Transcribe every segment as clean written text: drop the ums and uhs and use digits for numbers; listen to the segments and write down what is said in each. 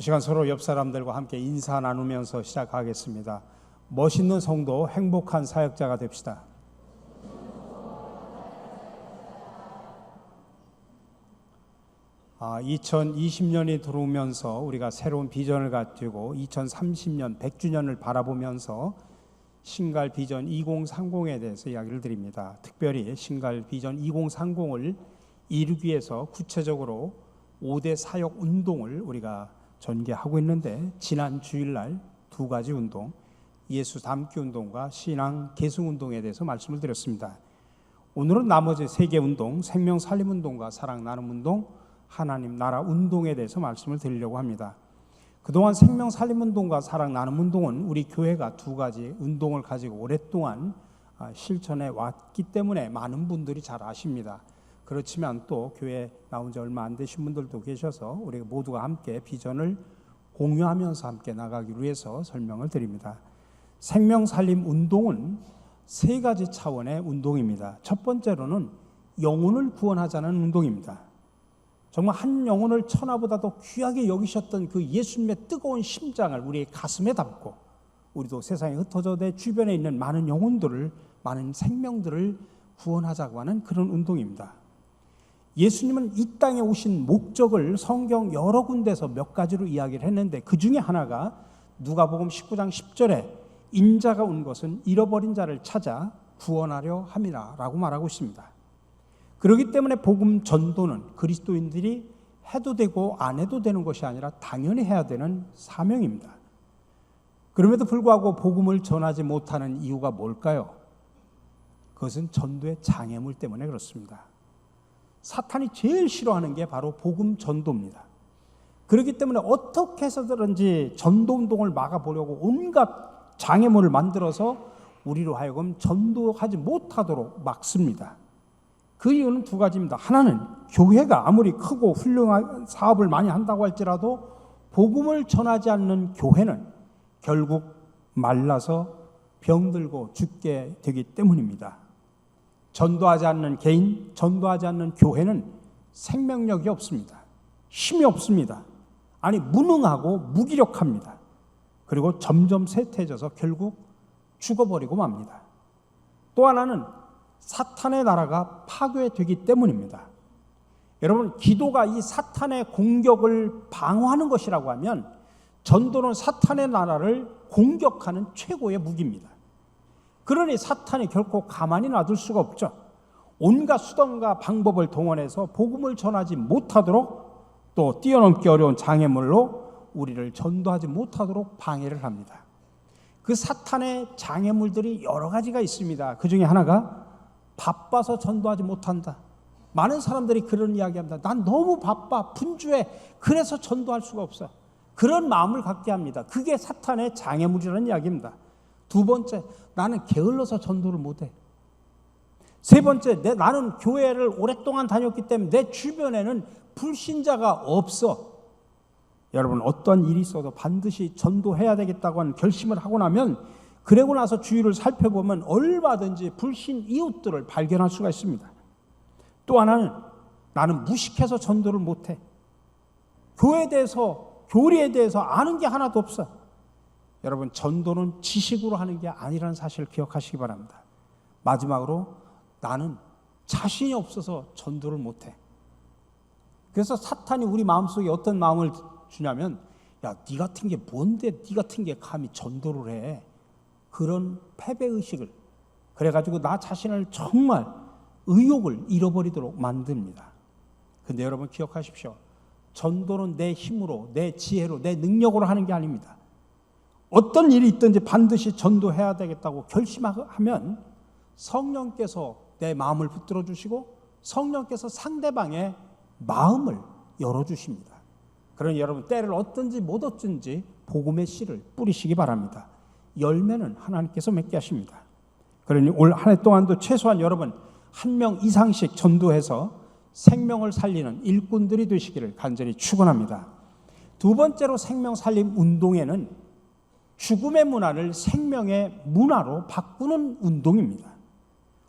이 시간 서로 옆 사람들과 함께 인사 나누면서 시작하겠습니다. 멋있는 성도, 행복한 사역자가 됩시다. 아, 2020년이 들어오면서 우리가 새로운 비전을 가지고 2030년 100주년을 바라보면서 신갈 비전 2030에 대해서 이야기를 드립니다. 특별히 신갈 비전 2030을 이루기 위해서 구체적으로 5대 사역 운동을 우리가 전개하고 있는데, 지난 주일날 두 가지 운동, 예수 닮기 운동과 신앙 계승 운동에 대해서 말씀을 드렸습니다. 오늘은 나머지 3개 운동, 생명 살림 운동과 사랑 나눔 운동, 하나님 나라 운동에 대해서 말씀을 드리려고 합니다. 그동안 생명 살림 운동과 사랑 나눔 운동은 우리 교회가 두 가지 운동을 가지고 오랫동안 실천해 왔기 때문에 많은 분들이 잘 아십니다. 그렇지만 또 교회 나온 지 얼마 안 되신 분들도 계셔서 우리 모두가 함께 비전을 공유하면서 함께 나가기 위해서 설명을 드립니다. 생명 살림 운동은 3가지 차원의 운동입니다. 첫 번째로는 영혼을 구원하자는 운동입니다. 정말 한 영혼을 천하보다도 귀하게 여기셨던 그 예수님의 뜨거운 심장을 우리의 가슴에 담고, 우리도 세상에 흩어져 내 주변에 있는 많은 영혼들을, 많은 생명들을 구원하자고 하는 그런 운동입니다. 예수님은 이 땅에 오신 목적을 성경 여러 군데서 몇 가지로 이야기를 했는데, 그 중에 하나가 누가복음 19장 10절에 인자가 온 것은 잃어버린 자를 찾아 구원하려 함이라 라고 말하고 있습니다. 그렇기 때문에 복음 전도는 그리스도인들이 해도 되고 안 해도 되는 것이 아니라 당연히 해야 되는 사명입니다. 그럼에도 불구하고 복음을 전하지 못하는 이유가 뭘까요? 그것은 전도의 장애물 때문에 그렇습니다. 사탄이 제일 싫어하는 게 바로 복음 전도입니다. 그렇기 때문에 어떻게 해서든지 전도 운동을 막아보려고 온갖 장애물을 만들어서 우리로 하여금 전도하지 못하도록 막습니다. 그 이유는 2가지입니다. 하나는 교회가 아무리 크고 훌륭한 사업을 많이 한다고 할지라도 복음을 전하지 않는 교회는 결국 말라서 병들고 죽게 되기 때문입니다. 전도하지 않는 개인, 전도하지 않는 교회는 생명력이 없습니다. 힘이 없습니다. 아니, 무능하고 무기력합니다. 그리고 점점 쇠퇴해져서 결국 죽어버리고 맙니다. 또 하나는 사탄의 나라가 파괴되기 때문입니다. 여러분, 기도가 이 사탄의 공격을 방어하는 것이라고 하면 전도는 사탄의 나라를 공격하는 최고의 무기입니다. 그러니 사탄이 결코 가만히 놔둘 수가 없죠. 온갖 수단과 방법을 동원해서 복음을 전하지 못하도록, 또 뛰어넘기 어려운 장애물로 우리를 전도하지 못하도록 방해를 합니다. 그 사탄의 장애물들이 여러 가지가 있습니다. 그 중에 하나가 바빠서 전도하지 못한다. 많은 사람들이 그런 이야기합니다. 난 너무 바빠, 분주해, 그래서 전도할 수가 없어. 그런 마음을 갖게 합니다. 그게 사탄의 장애물이라는 이야기입니다. 2번째, 나는 게을러서 전도를 못해. 3번째, 나는 교회를 오랫동안 다녔기 때문에 내 주변에는 불신자가 없어. 여러분, 어떠한 일이 있어도 반드시 전도해야 되겠다고 하는 결심을 하고 나면, 그러고 나서 주위를 살펴보면 얼마든지 불신 이웃들을 발견할 수가 있습니다. 또 하나는 나는 무식해서 전도를 못해. 교회에 대해서, 교리에 대해서 아는 게 하나도 없어. 여러분, 전도는 지식으로 하는 게 아니라는 사실을 기억하시기 바랍니다. 마지막으로, 나는 자신이 없어서 전도를 못해. 그래서 사탄이 우리 마음속에 어떤 마음을 주냐면, 야, 네 같은 게 뭔데 네 같은 게 감히 전도를 해. 그런 패배의식을, 그래가지고 나 자신을 정말 의욕을 잃어버리도록 만듭니다. 근데 여러분 기억하십시오. 전도는 내 힘으로, 내 지혜로, 내 능력으로 하는 게 아닙니다. 어떤 일이 있든지 반드시 전도해야 되겠다고 결심하면 성령께서 내 마음을 붙들어 주시고 성령께서 상대방의 마음을 열어주십니다. 그러니 여러분, 때를 얻든지 못 얻든지 복음의 씨를 뿌리시기 바랍니다. 열매는 하나님께서 맺게 하십니다. 그러니 올 한 해 동안도 최소한 여러분 1명 이상씩 전도해서 생명을 살리는 일꾼들이 되시기를 간절히 축원합니다. 2번째로 생명 살림 운동에는 죽음의 문화를 생명의 문화로 바꾸는 운동입니다.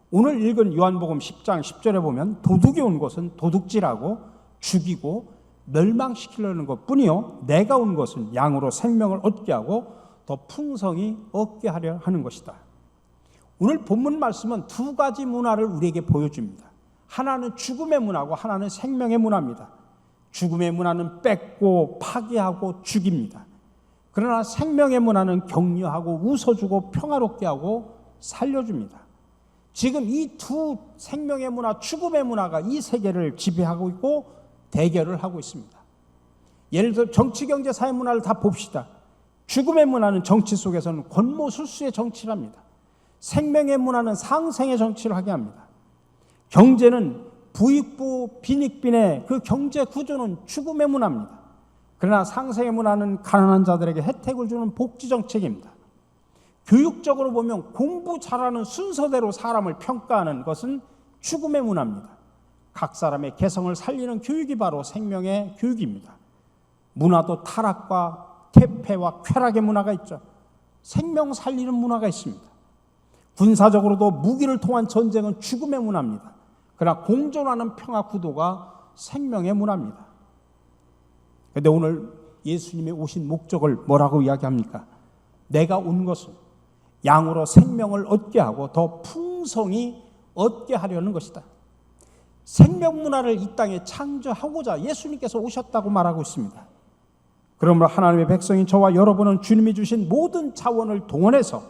오늘 읽은 요한복음 10장 10절에 보면 도둑이 온 것은 도둑질하고 죽이고 멸망시키려는 것뿐이요, 내가 온 것은 양으로 생명을 얻게 하고 더 풍성히 얻게 하려 하는 것이다. 오늘 본문 말씀은 두 가지 문화를 우리에게 보여줍니다. 하나는 죽음의 문화고 하나는 생명의 문화입니다. 죽음의 문화는 뺏고 파괴하고 죽입니다. 그러나 생명의 문화는 격려하고 웃어주고 평화롭게 하고 살려줍니다. 지금 이 두 생명의 문화, 죽음의 문화가 이 세계를 지배하고 있고 대결을 하고 있습니다. 예를 들어 정치, 경제, 사회 문화를 다 봅시다. 죽음의 문화는 정치 속에서는 권모술수의 정치랍니다. 생명의 문화는 상생의 정치를 하게 합니다. 경제는 부익부 빈익빈의 그 경제 구조는 죽음의 문화입니다. 그러나 상생의 문화는 가난한 자들에게 혜택을 주는 복지 정책입니다. 교육적으로 보면 공부 잘하는 순서대로 사람을 평가하는 것은 죽음의 문화입니다. 각 사람의 개성을 살리는 교육이 바로 생명의 교육입니다. 문화도 타락과 퇴폐와 쾌락의 문화가 있죠. 생명 살리는 문화가 있습니다. 군사적으로도 무기를 통한 전쟁은 죽음의 문화입니다. 그러나 공존하는 평화 구도가 생명의 문화입니다. 그런데 오늘 예수님이 오신 목적을 뭐라고 이야기합니까? 내가 온 것은 양으로 생명을 얻게 하고 더 풍성히 얻게 하려는 것이다. 생명 문화를 이 땅에 창조하고자 예수님께서 오셨다고 말하고 있습니다. 그러므로 하나님의 백성인 저와 여러분은 주님이 주신 모든 자원을 동원해서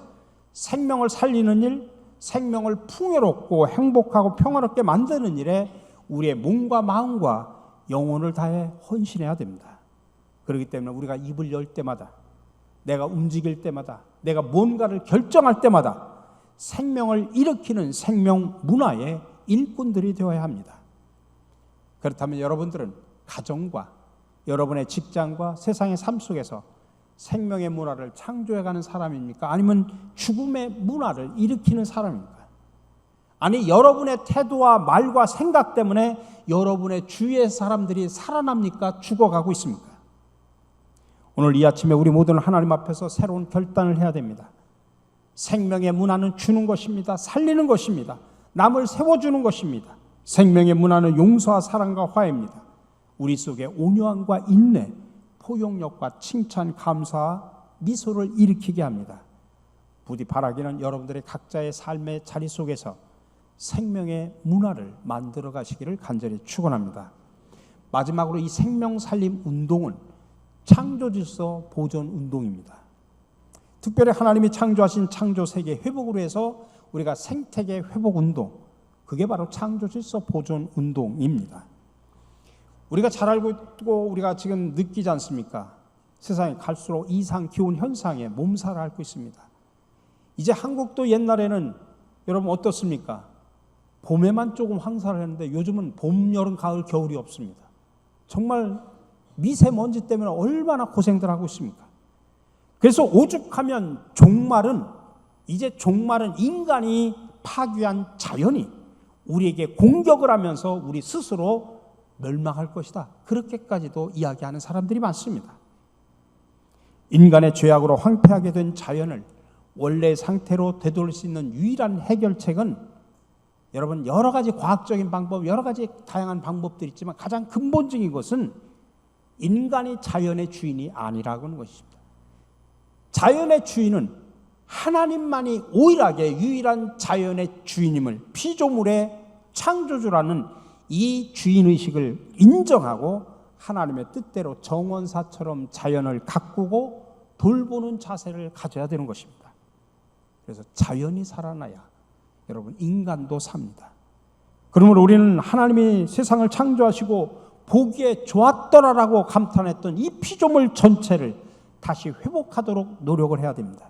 생명을 살리는 일, 생명을 풍요롭고 행복하고 평화롭게 만드는 일에 우리의 몸과 마음과 영혼을 다해 헌신해야 됩니다. 그렇기 때문에 우리가 입을 열 때마다, 내가 움직일 때마다, 내가 뭔가를 결정할 때마다 생명을 일으키는 생명 문화의 일꾼들이 되어야 합니다. 그렇다면 여러분들은 가정과 여러분의 직장과 세상의 삶 속에서 생명의 문화를 창조해가는 사람입니까? 아니면 죽음의 문화를 일으키는 사람입니까? 아니, 여러분의 태도와 말과 생각 때문에 여러분의 주위의 사람들이 살아납니까? 죽어가고 있습니까? 오늘 이 아침에 우리 모두는 하나님 앞에서 새로운 결단을 해야 됩니다. 생명의 문화는 주는 것입니다. 살리는 것입니다. 남을 세워주는 것입니다. 생명의 문화는 용서와 사랑과 화해입니다. 우리 속에 온유함과 인내, 포용력과 칭찬, 감사와 미소를 일으키게 합니다. 부디 바라기는 여러분들의 각자의 삶의 자리 속에서 생명의 문화를 만들어 가시기를 간절히 축원합니다. 마지막으로 이 생명 살림 운동은 창조 질서 보존 운동입니다. 특별히 하나님이 창조하신 창조 세계 회복으로 해서 우리가 생태계 회복 운동, 그게 바로 창조 질서 보존 운동입니다. 우리가 잘 알고 있고 우리가 지금 느끼지 않습니까? 세상이 갈수록 이상 기온 현상에 몸살을 앓고 있습니다. 이제 한국도 옛날에는 여러분 어떻습니까? 봄에만 조금 황사를 했는데 요즘은 봄, 여름, 가을, 겨울이 없습니다. 정말 미세먼지 때문에 얼마나 고생들 하고 있습니까? 그래서 오죽하면 종말은 인간이 파괴한 자연이 우리에게 공격을 하면서 우리 스스로 멸망할 것이다. 그렇게까지도 이야기하는 사람들이 많습니다. 인간의 죄악으로 황폐하게 된 자연을 원래 상태로 되돌릴 수 있는 유일한 해결책은 여러분 여러 가지 과학적인 방법, 여러 가지 다양한 방법들이 있지만 가장 근본적인 것은 인간이 자연의 주인이 아니라고 하는 것입니다. 자연의 주인은 하나님만이 오일하게 유일한 자연의 주인임을 피조물의 창조주라는 이 주인의식을 인정하고 하나님의 뜻대로 정원사처럼 자연을 가꾸고 돌보는 자세를 가져야 되는 것입니다. 그래서 자연이 살아나야 여러분 인간도 삽니다. 그러므로 우리는 하나님이 세상을 창조하시고 보기에 좋았더라라고 감탄했던 이 피조물 전체를 다시 회복하도록 노력을 해야 됩니다.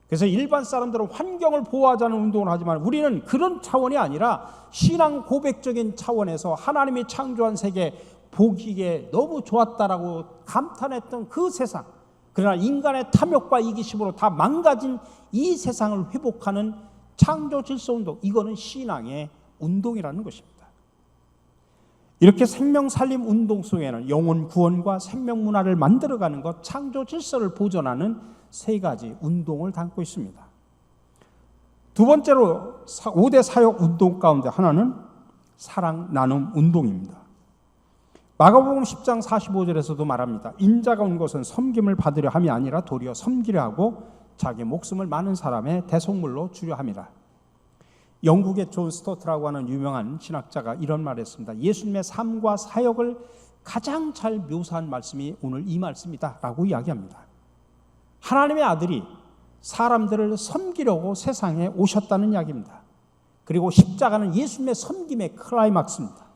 그래서 일반 사람들은 환경을 보호하자는 운동을 하지만 우리는 그런 차원이 아니라 신앙 고백적인 차원에서 하나님이 창조한 세계 보기에 너무 좋았다라고 감탄했던 그 세상, 그러나 인간의 탐욕과 이기심으로 다 망가진 이 세상을 회복하는 창조 질서 운동, 이거는 신앙의 운동이라는 것입니다. 이렇게 생명 살림 운동 속에는 영혼 구원과 생명 문화를 만들어가는 것, 창조 질서를 보존하는 세 가지 운동을 담고 있습니다. 두 번째로 5대 사역 운동 가운데 하나는 사랑 나눔 운동입니다. 마가복음 10장 45절에서도 말합니다. 인자가 온 것은 섬김을 받으려 함이 아니라 도리어 섬기려 하고 자기 목숨을 많은 사람의 대속물로 주려 함이라. 영국의 존 스토트라고 하는 유명한 신학자가 이런 말을 했습니다. 예수님의 삶과 사역을 가장 잘 묘사한 말씀이 오늘 이 말씀이다 라고 이야기합니다. 하나님의 아들이 사람들을 섬기려고 세상에 오셨다는 이야기입니다. 그리고 십자가는 예수님의 섬김의 클라이막스입니다.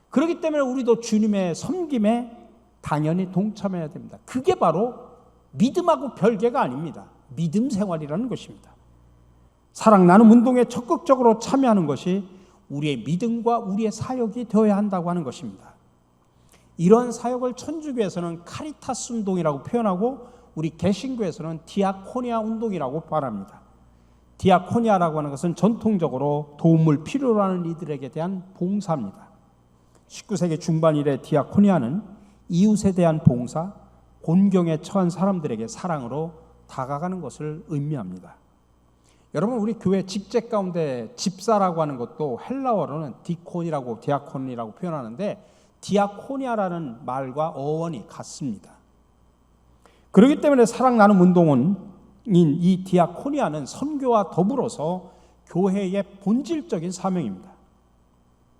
그렇기 때문에 우리도 주님의 섬김에 당연히 동참해야 됩니다. 그게 바로 믿음하고 별개가 아닙니다. 믿음 생활이라는 것입니다. 사랑 나눔 운동에 적극적으로 참여하는 것이 우리의 믿음과 우리의 사역이 되어야 한다고 하는 것입니다. 이런 사역을 천주교에서는 카리타스 운동이라고 표현하고 우리 개신교에서는 디아코니아 운동이라고 말합니다. 디아코니아라고 하는 것은 전통적으로 도움을 필요로 하는 이들에게 대한 봉사입니다. 19세기 중반 이래 디아코니아는 이웃에 대한 봉사, 곤경에 처한 사람들에게 사랑으로 다가가는 것을 의미합니다. 여러분, 우리 교회 직책 가운데 집사라고 하는 것도 헬라어로는 디콘이라고 디아콘이라고 표현하는데 디아코니아라는 말과 어원이 같습니다. 그렇기 때문에 사랑 나눔 운동은 이 디아코니아는 선교와 더불어서 교회의 본질적인 사명입니다.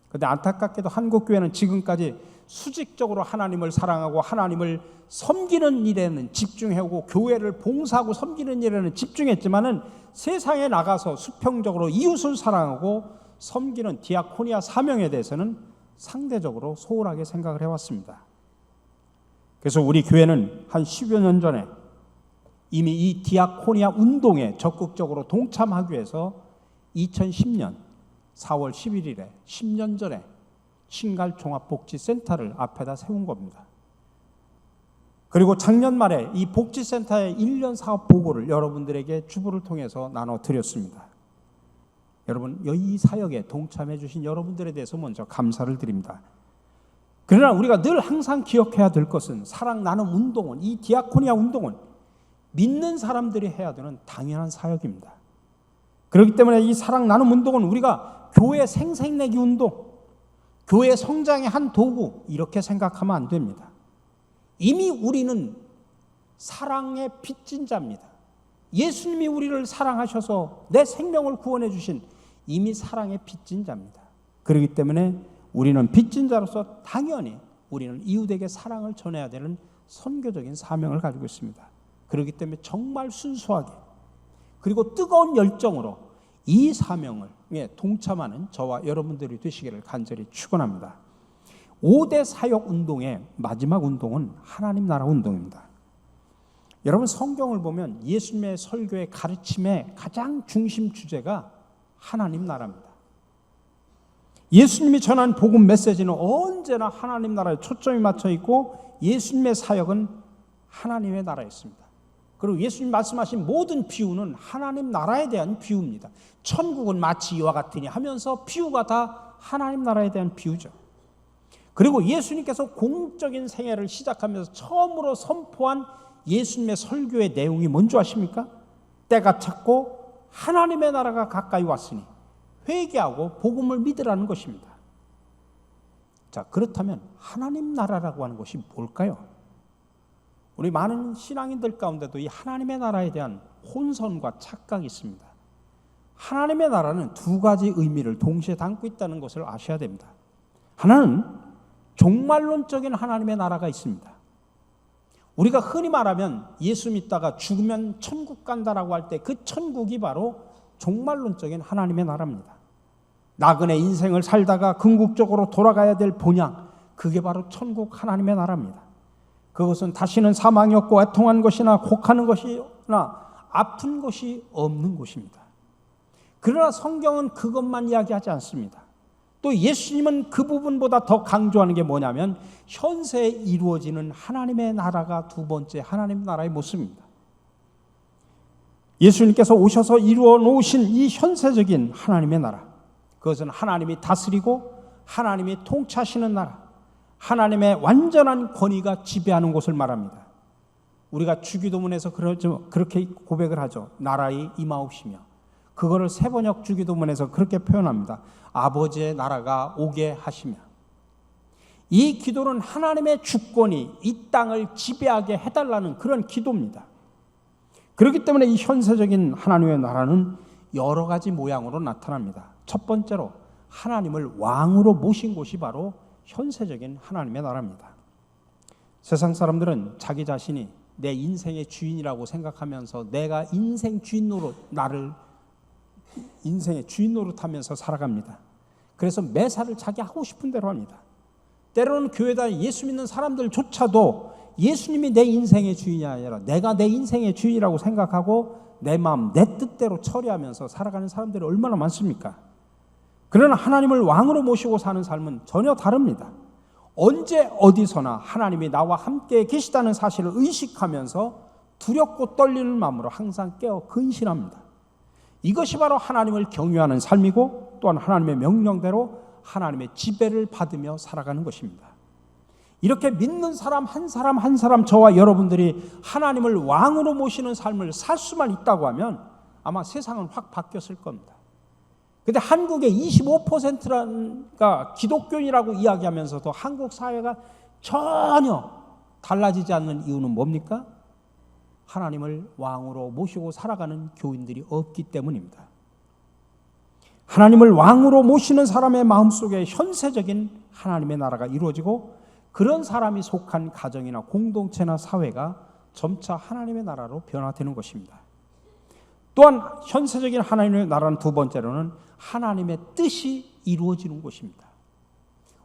그런데 안타깝게도 한국교회는 지금까지 수직적으로 하나님을 사랑하고 하나님을 섬기는 일에는 집중해오고 교회를 봉사하고 섬기는 일에는 집중했지만은 세상에 나가서 수평적으로 이웃을 사랑하고 섬기는 디아코니아 사명에 대해서는 상대적으로 소홀하게 생각을 해왔습니다. 그래서 우리 교회는 한 10여 년 전에 이미 이 디아코니아 운동에 적극적으로 동참하기 위해서 2010년 4월 11일에 10년 전에 신갈종합복지센터를 앞에다 세운 겁니다. 그리고 작년 말에 이 복지센터의 1년 사업 보고를 여러분들에게 주부를 통해서 나눠드렸습니다. 여러분, 이 사역에 동참해 주신 여러분들에 대해서 먼저 감사를 드립니다. 그러나 우리가 늘 항상 기억해야 될 것은 사랑 나눔 운동은, 이 디아코니아 운동은 믿는 사람들이 해야 되는 당연한 사역입니다. 그렇기 때문에 이 사랑 나눔 운동은 우리가 교회 생색내기 운동, 교회 성장의 한 도구 이렇게 생각하면 안 됩니다. 이미 우리는 사랑의 빚진 자입니다. 예수님이 우리를 사랑하셔서 내 생명을 구원해 주신 이미 사랑의 빚진 자입니다. 그렇기 때문에 우리는 빚진 자로서 당연히 우리는 이웃에게 사랑을 전해야 되는 선교적인 사명을 가지고 있습니다. 그렇기 때문에 정말 순수하게 그리고 뜨거운 열정으로 이 사명을 동참하는 저와 여러분들이 되시기를 간절히 축원합니다. 5대 사역 운동의 마지막 운동은 하나님 나라 운동입니다. 여러분, 성경을 보면 예수님의 설교의 가르침의 가장 중심 주제가 하나님 나라입니다. 예수님이 전한 복음 메시지는 언제나 하나님 나라에 초점이 맞춰 있고 예수님의 사역은 하나님의 나라였습니다. 그리고 예수님 말씀하신 모든 비유는 하나님 나라에 대한 비유입니다. 천국은 마치 이와 같으니 하면서 비유가 다 하나님 나라에 대한 비유죠. 그리고 예수님께서 공적인 생애를 시작하면서 처음으로 선포한 예수님의 설교의 내용이 뭔지 아십니까? 때가 찼고 하나님의 나라가 가까이 왔으니 회개하고 복음을 믿으라는 것입니다. 자, 그렇다면 하나님 나라라고 하는 것이 뭘까요? 우리 많은 신앙인들 가운데도 이 하나님의 나라에 대한 혼선과 착각이 있습니다. 하나님의 나라는 두 가지 의미를 동시에 담고 있다는 것을 아셔야 됩니다. 하나는 종말론적인 하나님의 나라가 있습니다. 우리가 흔히 말하면 예수 믿다가 죽으면 천국 간다라고 할 때 그 천국이 바로 종말론적인 하나님의 나라입니다. 나그네 인생을 살다가 궁극적으로 돌아가야 될 본향, 그게 바로 천국 하나님의 나라입니다. 그것은 다시는 사망이 없고 애통한 것이나 곡하는 것이나 아픈 것이 없는 곳입니다. 그러나 성경은 그것만 이야기하지 않습니다. 또 예수님은 그 부분보다 더 강조하는 게 뭐냐면 현세에 이루어지는 하나님의 나라가 두 번째 하나님 나라의 모습입니다. 예수님께서 오셔서 이루어 놓으신 이 현세적인 하나님의 나라, 그것은 하나님이 다스리고 하나님이 통치하시는 나라, 하나님의 완전한 권위가 지배하는 곳을 말합니다. 우리가 주기도문에서 그렇게 고백을 하죠. 나라의 임하옵시며. 그거를 세번역 주기도문에서 그렇게 표현합니다. 아버지의 나라가 오게 하시며. 이 기도는 하나님의 주권이 이 땅을 지배하게 해달라는 그런 기도입니다. 그렇기 때문에 이 현세적인 하나님의 나라는 여러 가지 모양으로 나타납니다. 첫 번째로 하나님을 왕으로 모신 곳이 바로 현세적인 하나님의 나라입니다. 세상 사람들은 자기 자신이 내 인생의 주인이라고 생각하면서 내가 인생 주인으로 나를 인생의 주인으로 타면서 살아갑니다. 그래서 매사를 자기 하고 싶은 대로 합니다. 때로는 교회다 예수 믿는 사람들조차도 예수님이 내 인생의 주인이 아니라 내가 내 인생의 주인이라고 생각하고 내 마음, 내 뜻대로 처리하면서 살아가는 사람들이 얼마나 많습니까? 그러나 하나님을 왕으로 모시고 사는 삶은 전혀 다릅니다. 언제 어디서나 하나님이 나와 함께 계시다는 사실을 의식하면서 두렵고 떨리는 마음으로 항상 깨어 근신합니다. 이것이 바로 하나님을 경외하는 삶이고 또한 하나님의 명령대로 하나님의 지배를 받으며 살아가는 것입니다. 이렇게 믿는 사람 한 사람 한 사람 저와 여러분들이 하나님을 왕으로 모시는 삶을 살 수만 있다고 하면 아마 세상은 확 바뀌었을 겁니다. 근데 한국의 25%가 기독교인이라고 이야기하면서도 한국 사회가 전혀 달라지지 않는 이유는 뭡니까? 하나님을 왕으로 모시고 살아가는 교인들이 없기 때문입니다. 하나님을 왕으로 모시는 사람의 마음속에 현세적인 하나님의 나라가 이루어지고 그런 사람이 속한 가정이나 공동체나 사회가 점차 하나님의 나라로 변화되는 것입니다. 또한 현세적인 하나님의 나라는 두 번째로는 하나님의 뜻이 이루어지는 것입니다.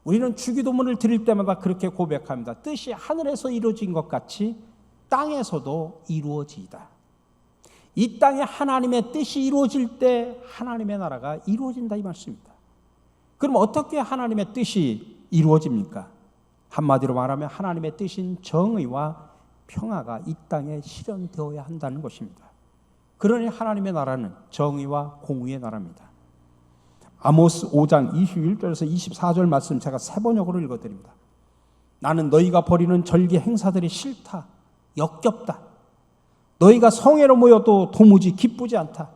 우리는 주기도문을 드릴 때마다 그렇게 고백합니다. 뜻이 하늘에서 이루어진 것 같이 땅에서도 이루어지이다. 이 땅에 하나님의 뜻이 이루어질 때 하나님의 나라가 이루어진다 이 말씀입니다. 그럼 어떻게 하나님의 뜻이 이루어집니까? 한마디로 말하면 하나님의 뜻인 정의와 평화가 이 땅에 실현되어야 한다는 것입니다. 그러니 하나님의 나라는 정의와 공의의 나라입니다. 아모스 5장 21절에서 24절 말씀 제가 세 번역으로 읽어드립니다. 나는 너희가 벌이는 절기 행사들이 싫다, 역겹다. 너희가 성회로 모여도 도무지 기쁘지 않다.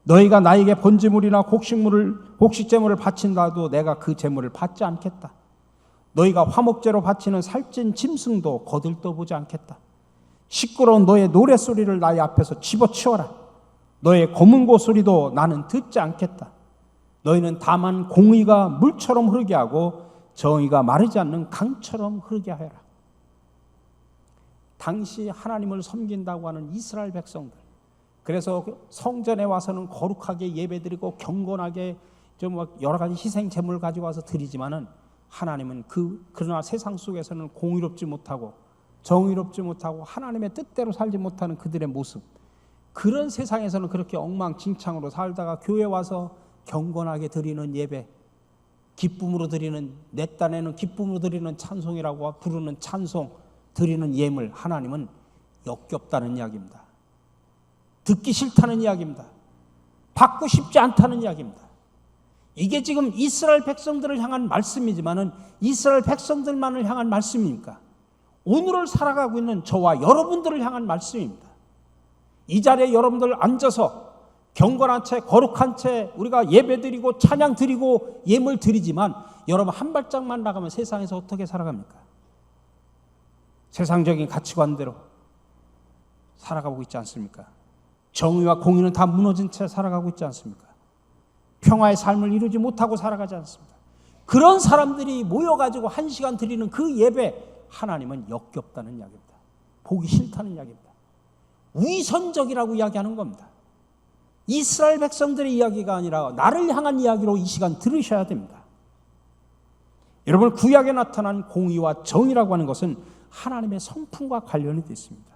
너희가 나에게 번제물이나 곡식제물을 바친다도 내가 그 제물을 받지 않겠다. 너희가 화목제로 바치는 살찐 짐승도 거들떠보지 않겠다. 시끄러운 너의 노랫소리를 나의 앞에서 집어치워라. 너의 검은고 소리도 나는 듣지 않겠다. 너희는 다만 공의가 물처럼 흐르게 하고 정의가 마르지 않는 강처럼 흐르게 하여라. 당시 하나님을 섬긴다고 하는 이스라엘 백성들, 그래서 성전에 와서는 거룩하게 예배드리고 경건하게 좀 여러 가지 희생 제물을 가지고 와서 드리지만은 하나님은 그러나 세상 속에서는 공의롭지 못하고 정의롭지 못하고 하나님의 뜻대로 살지 못하는 그들의 모습, 그런 세상에서는 그렇게 엉망진창으로 살다가 교회 와서 경건하게 드리는 예배, 기쁨으로 드리는, 내 딴에는 기쁨으로 드리는 찬송이라고 부르는 찬송, 드리는 예물, 하나님은 역겹다는 이야기입니다. 듣기 싫다는 이야기입니다. 받고 싶지 않다는 이야기입니다. 이게 지금 이스라엘 백성들을 향한 말씀이지만은 이스라엘 백성들만을 향한 말씀입니까? 오늘을 살아가고 있는 저와 여러분들을 향한 말씀입니다. 이 자리에 여러분들 앉아서 경건한 채 거룩한 채 우리가 예배드리고 찬양드리고 예물 드리지만 여러분 한 발짝만 나가면 세상에서 어떻게 살아갑니까? 세상적인 가치관대로 살아가고 있지 않습니까? 정의와 공의는 다 무너진 채 살아가고 있지 않습니까? 평화의 삶을 이루지 못하고 살아가지 않습니다. 그런 사람들이 모여가지고 한 시간 드리는 그 예배, 하나님은 역겹다는 이야기입니다. 보기 싫다는 이야기입니다. 위선적이라고 이야기하는 겁니다. 이스라엘 백성들의 이야기가 아니라 나를 향한 이야기로 이 시간 들으셔야 됩니다. 여러분, 구약에 나타난 공의와 정의라고 하는 것은 하나님의 성품과 관련이 되어 있습니다.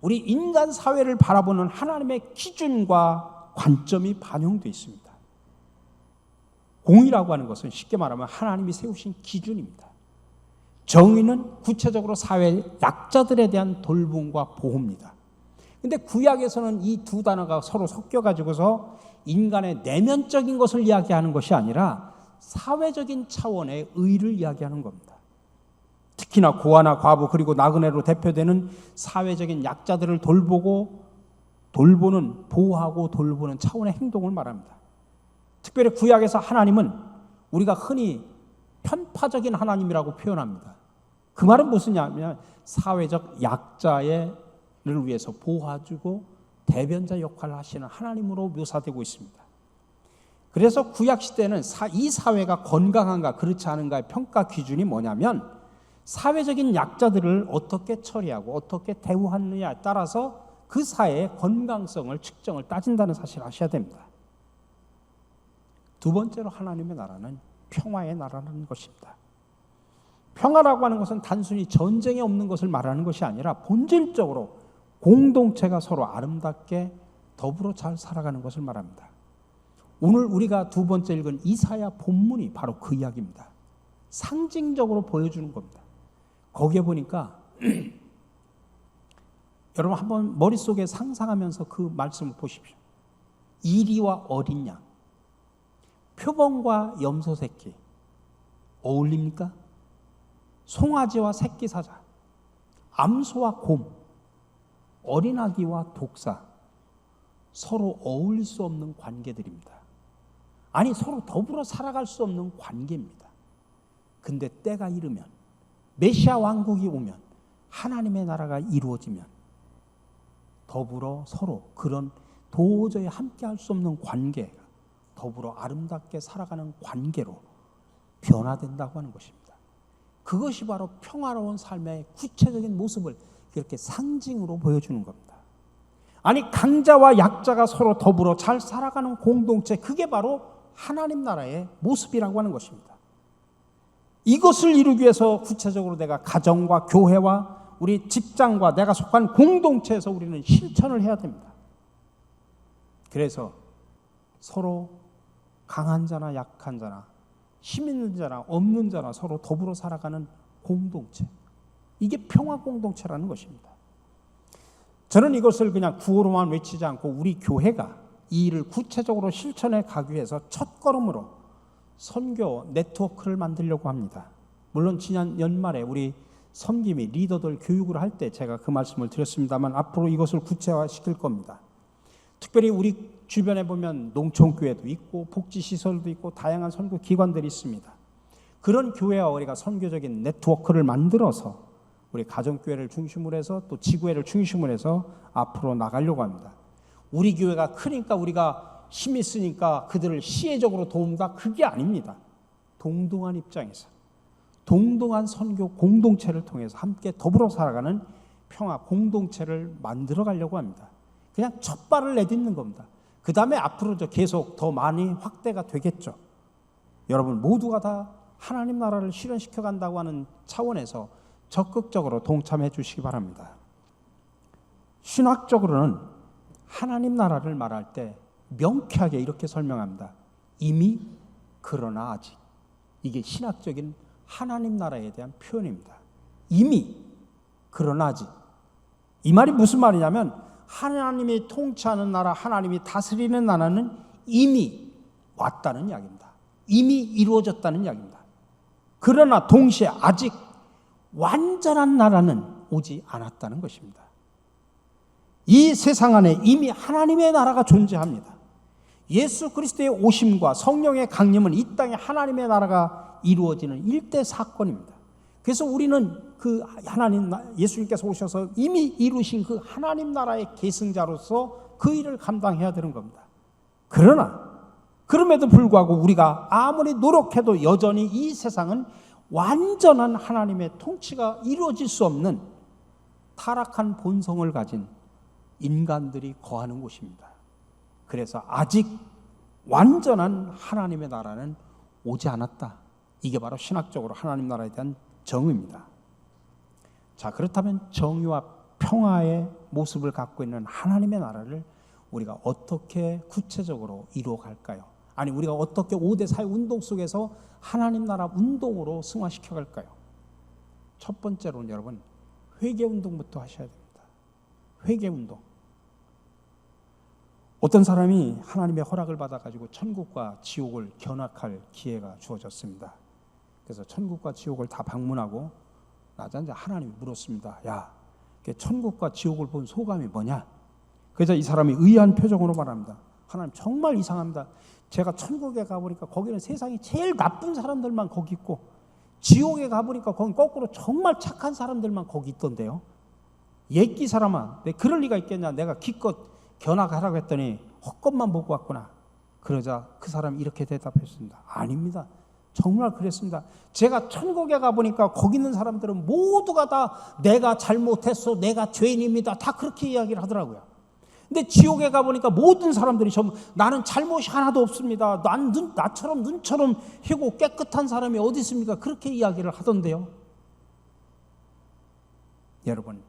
우리 인간 사회를 바라보는 하나님의 기준과 관점이 반영되어 있습니다. 공의라고 하는 것은 쉽게 말하면 하나님이 세우신 기준입니다. 정의는 구체적으로 사회 약자들에 대한 돌봄과 보호입니다. 근데 구약에서는 이 두 단어가 서로 섞여가지고서 인간의 내면적인 것을 이야기하는 것이 아니라 사회적인 차원의 의를 이야기하는 겁니다. 특히나 고아나 과부 그리고 나그네로 대표되는 사회적인 약자들을 돌보는 보호하고 돌보는 차원의 행동을 말합니다. 특별히 구약에서 하나님은 우리가 흔히 편파적인 하나님이라고 표현합니다. 그 말은 무엇이냐면 사회적 약자를 위해서 보호해주고 대변자 역할을 하시는 하나님으로 묘사되고 있습니다. 그래서 구약시대는 이 사회가 건강한가 그렇지 않은가의 평가 기준이 뭐냐면 사회적인 약자들을 어떻게 처리하고 어떻게 대우하느냐에 따라서 그 사회의 건강성을 측정을 따진다는 사실을 아셔야 됩니다. 두 번째로 하나님의 나라는 평화의 나라라는 것입니다. 평화라고 하는 것은 단순히 전쟁이 없는 것을 말하는 것이 아니라 본질적으로 공동체가 서로 아름답게 더불어 잘 살아가는 것을 말합니다. 오늘 우리가 두 번째 읽은 이사야 본문이 바로 그 이야기입니다. 상징적으로 보여주는 겁니다. 거기에 보니까 여러분 한번 머릿속에 상상하면서 그 말씀을 보십시오. 이리와 어린 양, 표범과 염소 새끼 어울립니까? 송아지와 새끼 사자, 암소와 곰, 어린아기와 독사, 서로 어울릴 수 없는 관계들입니다. 아니 서로 더불어 살아갈 수 없는 관계입니다. 근데 때가 이르면 메시아 왕국이 오면 하나님의 나라가 이루어지면 더불어 서로 그런 도저히 함께할 수 없는 관계가 더불어 아름답게 살아가는 관계로 변화된다고 하는 것입니다. 그것이 바로 평화로운 삶의 구체적인 모습을 그렇게 상징으로 보여주는 겁니다. 아니 강자와 약자가 서로 더불어 잘 살아가는 공동체, 그게 바로 하나님 나라의 모습이라고 하는 것입니다. 이것을 이루기 위해서 구체적으로 내가 가정과 교회와 우리 직장과 내가 속한 공동체에서 우리는 실천을 해야 됩니다. 그래서 서로 강한 자나 약한 자나 힘 있는 자나 없는 자나 서로 더불어 살아가는 공동체, 이게 평화 공동체라는 것입니다. 저는 이것을 그냥 구호로만 외치지 않고 우리 교회가 이 일을 구체적으로 실천해 가기 위해서 첫걸음으로 선교 네트워크를 만들려고 합니다. 물론 지난 연말에 우리 섬김이 리더들 교육을 할 때 제가 그 말씀을 드렸습니다만 앞으로 이것을 구체화시킬 겁니다. 특별히 우리 주변에 보면 농촌교회도 있고 복지시설도 있고 다양한 선교기관들이 있습니다. 그런 교회와 우리가 선교적인 네트워크를 만들어서 우리 가정교회를 중심으로 해서 또 지구회를 중심으로 해서 앞으로 나가려고 합니다. 우리 교회가 크니까 우리가 힘이 있으니까 그들을 시혜적으로 도움다, 그게 아닙니다. 동등한 입장에서 동등한 선교 공동체를 통해서 함께 더불어 살아가는 평화 공동체를 만들어 가려고 합니다. 그냥 첫 발을 내딛는 겁니다. 그 다음에 앞으로 계속 더 많이 확대가 되겠죠. 여러분 모두가 다 하나님 나라를 실현시켜 간다고 하는 차원에서 적극적으로 동참해 주시기 바랍니다. 신학적으로는 하나님 나라를 말할 때 명쾌하게 이렇게 설명합니다. 이미, 그러나 아직. 이게 신학적인 하나님 나라에 대한 표현입니다. 이미, 그러나 아직. 이 말이 무슨 말이냐면 하나님이 통치하는 나라, 하나님이 다스리는 나라는 이미 왔다는 이야기입니다. 이미 이루어졌다는 이야기입니다. 그러나 동시에 아직 완전한 나라는 오지 않았다는 것입니다. 이 세상 안에 이미 하나님의 나라가 존재합니다. 예수 그리스도의 오심과 성령의 강림은 이 땅에 하나님의 나라가 이루어지는 일대 사건입니다. 그래서 우리는 그 하나님, 예수님께서 오셔서 이미 이루신 그 하나님 나라의 계승자로서 그 일을 감당해야 되는 겁니다. 그러나 그럼에도 불구하고 우리가 아무리 노력해도 여전히 이 세상은 완전한 하나님의 통치가 이루어질 수 없는 타락한 본성을 가진 인간들이 거하는 곳입니다. 그래서 아직 완전한 하나님의 나라는 오지 않았다. 이게 바로 신학적으로 하나님 나라에 대한 정의입니다. 자, 그렇다면 정의와 평화의 모습을 갖고 있는 하나님의 나라를 우리가 어떻게 구체적으로 이루어갈까요? 아니, 우리가 어떻게 5대 사회 운동 속에서 하나님 나라 운동으로 승화시켜 갈까요? 첫 번째로는 여러분, 회개 운동부터 하셔야 됩니다. 회개 운동. 어떤 사람이 하나님의 허락을 받아가지고 천국과 지옥을 견학할 기회가 주어졌습니다. 그래서 천국과 지옥을 다 방문하고 나중에 하나님이 물었습니다. 야, 천국과 지옥을 본 소감이 뭐냐? 그래서 이 사람이 의아한 표정으로 말합니다. 하나님, 정말 이상합니다. 제가 천국에 가보니까 거기는 세상이 제일 나쁜 사람들만 거기 있고 지옥에 가보니까 거기 거꾸로 정말 착한 사람들만 거기 있던데요. 옛기 사람아, 그럴 리가 있겠냐. 내가 기껏 견학하라고 했더니 헛것만 보고 왔구나. 그러자 그 사람이 이렇게 대답했습니다. 아닙니다. 정말 그랬습니다. 제가 천국에 가보니까 거기 있는 사람들은 모두가 다 내가 잘못했어, 내가 죄인입니다, 다 그렇게 이야기를 하더라고요. 근데 지옥에 가보니까 모든 사람들이 전부 나는 잘못이 하나도 없습니다, 나처럼 눈처럼 희고 깨끗한 사람이 어디 있습니까? 그렇게 이야기를 하던데요. 여러분,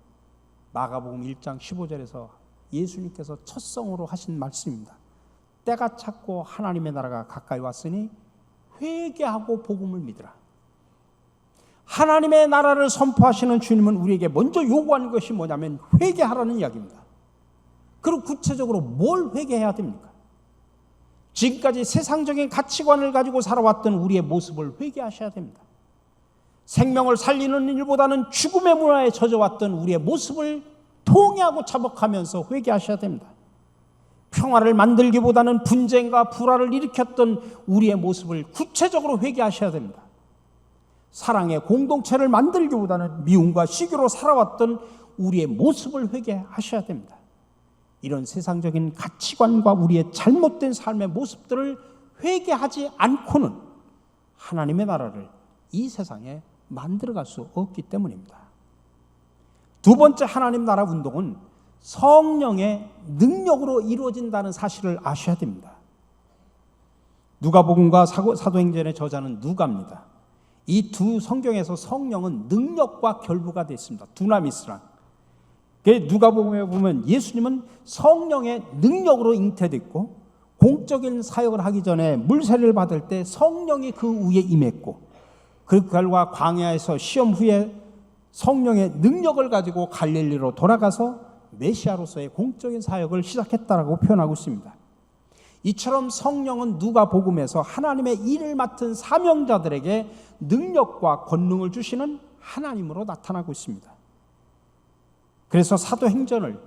마가복음 1장 15절에서 예수님께서 첫 성으로 하신 말씀입니다. 때가 찼고 하나님의 나라가 가까이 왔으니 회개하고 복음을 믿으라. 하나님의 나라를 선포하시는 주님은 우리에게 먼저 요구하는 것이 뭐냐면 회개하라는 이야기입니다. 그리고 구체적으로 뭘 회개해야 됩니까? 지금까지 세상적인 가치관을 가지고 살아왔던 우리의 모습을 회개하셔야 됩니다. 생명을 살리는 일보다는 죽음의 문화에 젖어왔던 우리의 모습을 통회하고 자복하면서 회개하셔야 됩니다. 평화를 만들기보다는 분쟁과 불화를 일으켰던 우리의 모습을 구체적으로 회개하셔야 됩니다. 사랑의 공동체를 만들기보다는 미움과 시기로 살아왔던 우리의 모습을 회개하셔야 됩니다. 이런 세상적인 가치관과 우리의 잘못된 삶의 모습들을 회개하지 않고는 하나님의 나라를 이 세상에 만들어갈 수 없기 때문입니다. 두 번째 하나님 나라 운동은 성령의 능력으로 이루어진다는 사실을 아셔야 됩니다. 누가복음과 사도행전의 저자는 누가입니다. 이 두 성경에서 성령은 능력과 결부가 되어 있습니다. 두나미스랑. 누가복음에 보면 예수님은 성령의 능력으로 잉태됐고 공적인 사역을 하기 전에 물세례를 받을 때 성령이 그 위에 임했고 그 결과 광야에서 시험 후에 성령의 능력을 가지고 갈릴리로 돌아가서 메시아로서의 공적인 사역을 시작했다라고 표현하고 있습니다. 이처럼 성령은 누가복음에서 하나님의 일을 맡은 사명자들에게 능력과 권능을 주시는 하나님으로 나타나고 있습니다. 그래서 사도행전을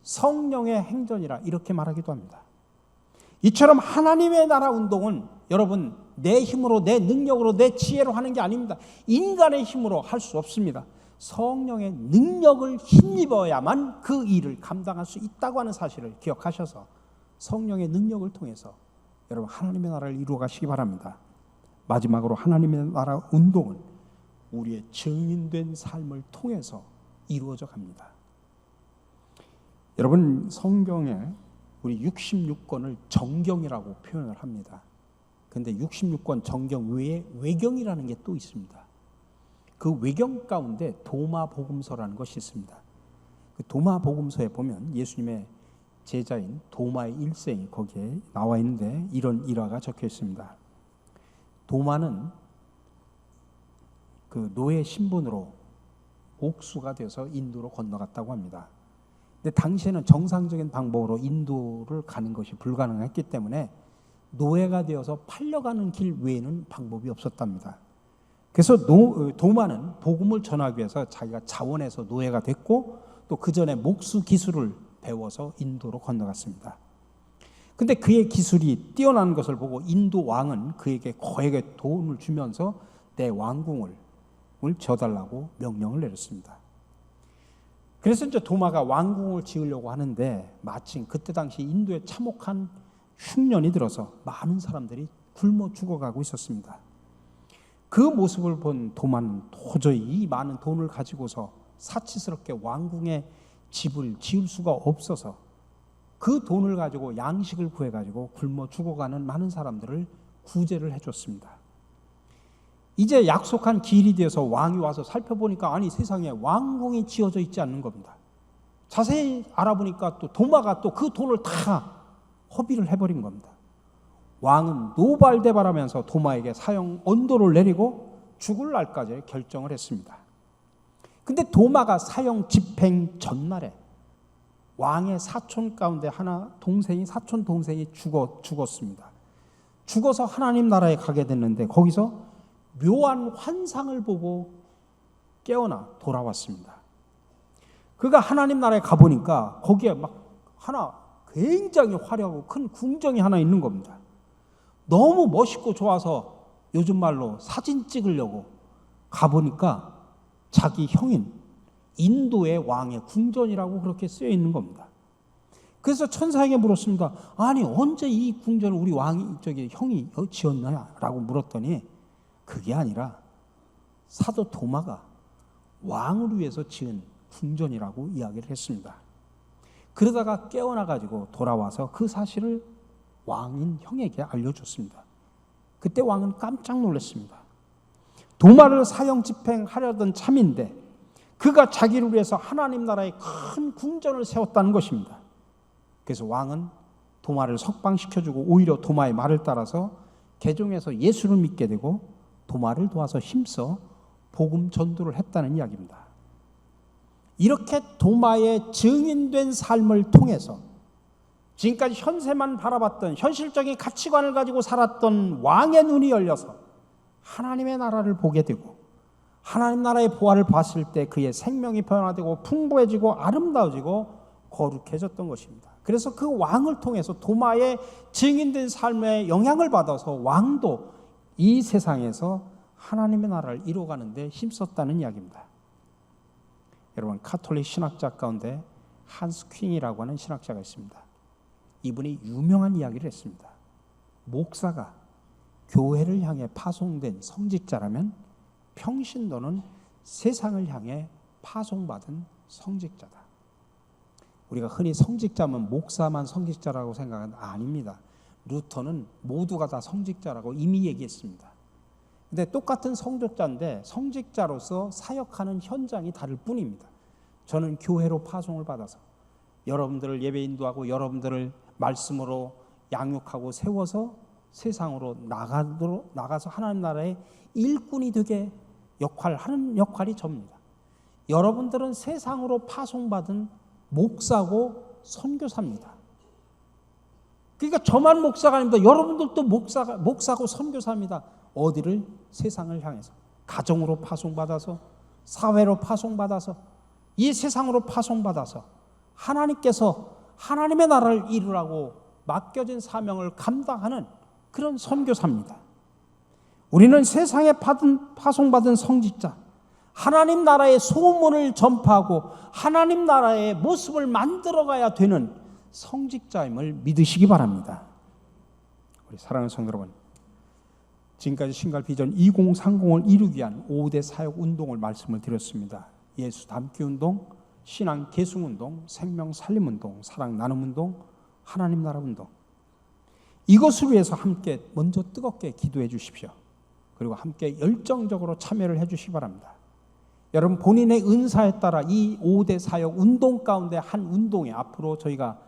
성령의 행전이라 이렇게 말하기도 합니다. 이처럼 하나님의 나라 운동은 여러분 내 힘으로 내 능력으로 내 지혜로 하는 게 아닙니다. 인간의 힘으로 할 수 없습니다. 성령의 능력을 힘입어야만 그 일을 감당할 수 있다고 하는 사실을 기억하셔서 성령의 능력을 통해서 여러분 하나님의 나라를 이루어 가시기 바랍니다. 마지막으로 하나님의 나라 운동은 우리의 증인된 삶을 통해서 이루어져 갑니다. 여러분 성경에 우리 66권을 정경이라고 표현을 합니다. 그런데 66권 정경 외에 외경이라는 게 또 있습니다. 그 외경 가운데 도마복음서라는 것이 있습니다. 그 도마복음서에 보면 예수님의 제자인 도마의 일생이 거기에 나와 있는데 이런 일화가 적혀 있습니다. 도마는 그 노예 신분으로 옥수가 되어서 인도로 건너갔다고 합니다. 근데 당시에는 정상적인 방법으로 인도를 가는 것이 불가능했기 때문에 노예가 되어서 팔려가는 길 외에는 방법이 없었답니다. 그래서 도마는 복음을 전하기 위해서 자기가 자원해서 노예가 됐고 또 그 전에 목수 기술을 배워서 인도로 건너갔습니다. 근데 그의 기술이 뛰어난 것을 보고 인도 왕은 그에게 거액의 돈을 주면서 내 왕궁을 지어달라고 명령을 내렸습니다. 그래서 이제 도마가 왕궁을 지으려고 하는데 마침 그때 당시 인도에 참혹한 흉년이 들어서 많은 사람들이 굶어 죽어가고 있었습니다. 그 모습을 본 도마는 도저히 이 많은 돈을 가지고서 사치스럽게 왕궁에 집을 지을 수가 없어서 그 돈을 가지고 양식을 구해가지고 굶어 죽어가는 많은 사람들을 구제를 해줬습니다. 이제 약속한 길이 되어서 왕이 와서 살펴보니까 아니 세상에 왕궁이 지어져 있지 않는 겁니다. 자세히 알아보니까 또 도마가 또 그 돈을 다 허비를 해버린 겁니다. 왕은 노발대발하면서 도마에게 사형 언도를 내리고 죽을 날까지 결정을 했습니다. 근데 도마가 사형 집행 전날에 왕의 사촌 가운데 사촌 동생이 죽었습니다. 죽어서 하나님 나라에 가게 됐는데 거기서 묘한 환상을 보고 깨어나 돌아왔습니다. 그가 하나님 나라에 가보니까 거기에 막 하나 굉장히 화려하고 큰 궁정이 하나 있는 겁니다. 너무 멋있고 좋아서 요즘 말로 사진 찍으려고 가보니까 자기 형인 인도의 왕의 궁전이라고 그렇게 쓰여 있는 겁니다. 그래서 천사에게 물었습니다. 아니 언제 이 궁전을 우리 형이 지었나라고 물었더니 그게 아니라 사도 도마가 왕을 위해서 지은 궁전이라고 이야기를 했습니다. 그러다가 깨어나가지고 돌아와서 그 사실을 왕인 형에게 알려줬습니다. 그때 왕은 깜짝 놀랐습니다. 도마를 사형 집행하려던 참인데 그가 자기를 위해서 하나님 나라의 큰 궁전을 세웠다는 것입니다. 그래서 왕은 도마를 석방시켜주고 오히려 도마의 말을 따라서 개종해서 예수를 믿게 되고 도마를 도와서 힘써 복음 전도를 했다는 이야기입니다. 이렇게 도마의 증인된 삶을 통해서 지금까지 현세만 바라봤던 현실적인 가치관을 가지고 살았던 왕의 눈이 열려서 하나님의 나라를 보게 되고 하나님 나라의 보화를 봤을 때 그의 생명이 변화되고 풍부해지고 아름다워지고 거룩해졌던 것입니다. 그래서 그 왕을 통해서 도마의 증인된 삶에 영향을 받아서 왕도 이 세상에서 하나님의 나라를 이루어가는 데 힘썼다는 이야기입니다. 여러분, 카톨릭 신학자 가운데 한스 퀸이라고 하는 신학자가 있습니다. 이분이 유명한 이야기를 했습니다. 목사가 교회를 향해 파송된 성직자라면 평신도는 세상을 향해 파송받은 성직자다. 우리가 흔히 성직자면 목사만 성직자라고 생각하는데 아닙니다. 루터는 모두가 다 성직자라고 이미 얘기했습니다. 근데 똑같은 성직자인데 성직자로서 사역하는 현장이 다를 뿐입니다. 저는 교회로 파송을 받아서 여러분들을 예배 인도하고 여러분들을 말씀으로 양육하고 세워서 세상으로 나가서 하나님 나라의 일꾼이 되게 하는 역할이 접니다. 여러분들은 세상으로 파송받은 목사고 선교사입니다. 그러니까 저만 목사가 아닙니다. 여러분들도 목사고 선교사입니다. 어디를? 세상을 향해서 가정으로 파송받아서 사회로 파송받아서 이 세상으로 파송받아서 하나님께서 하나님의 나라를 이루라고 맡겨진 사명을 감당하는 그런 선교사입니다. 우리는 세상에 파송받은 성직자, 하나님 나라의 소문을 전파하고 하나님 나라의 모습을 만들어가야 되는 성직자임을 믿으시기 바랍니다. 우리 사랑하는 성도 여러분, 지금까지 신갈 비전 2030을 이루기 위한 5대 사역 운동을 말씀을 드렸습니다. 예수 닮기 운동, 신앙 계승 운동, 생명 살림 운동, 사랑 나눔 운동, 하나님 나라 운동. 이것을 위해서 함께 먼저 뜨겁게 기도해 주십시오. 그리고 함께 열정적으로 참여를 해 주시기 바랍니다. 여러분, 본인의 은사에 따라 이 5대 사역 운동 가운데 한 운동에 앞으로 저희가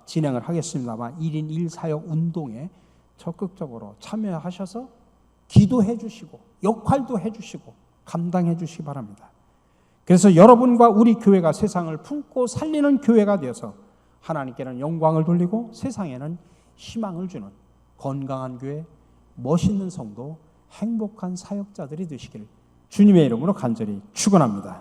진행을 하겠습니다만 1인 1사역 운동에 적극적으로 참여하셔서 기도해 주시고 역할도 해 주시고 감당해 주시기 바랍니다. 그래서 여러분과 우리 교회가 세상을 품고 살리는 교회가 되어서 하나님께는 영광을 돌리고 세상에는 희망을 주는 건강한 교회, 멋있는 성도, 행복한 사역자들이 되시기를 주님의 이름으로 간절히 축원합니다.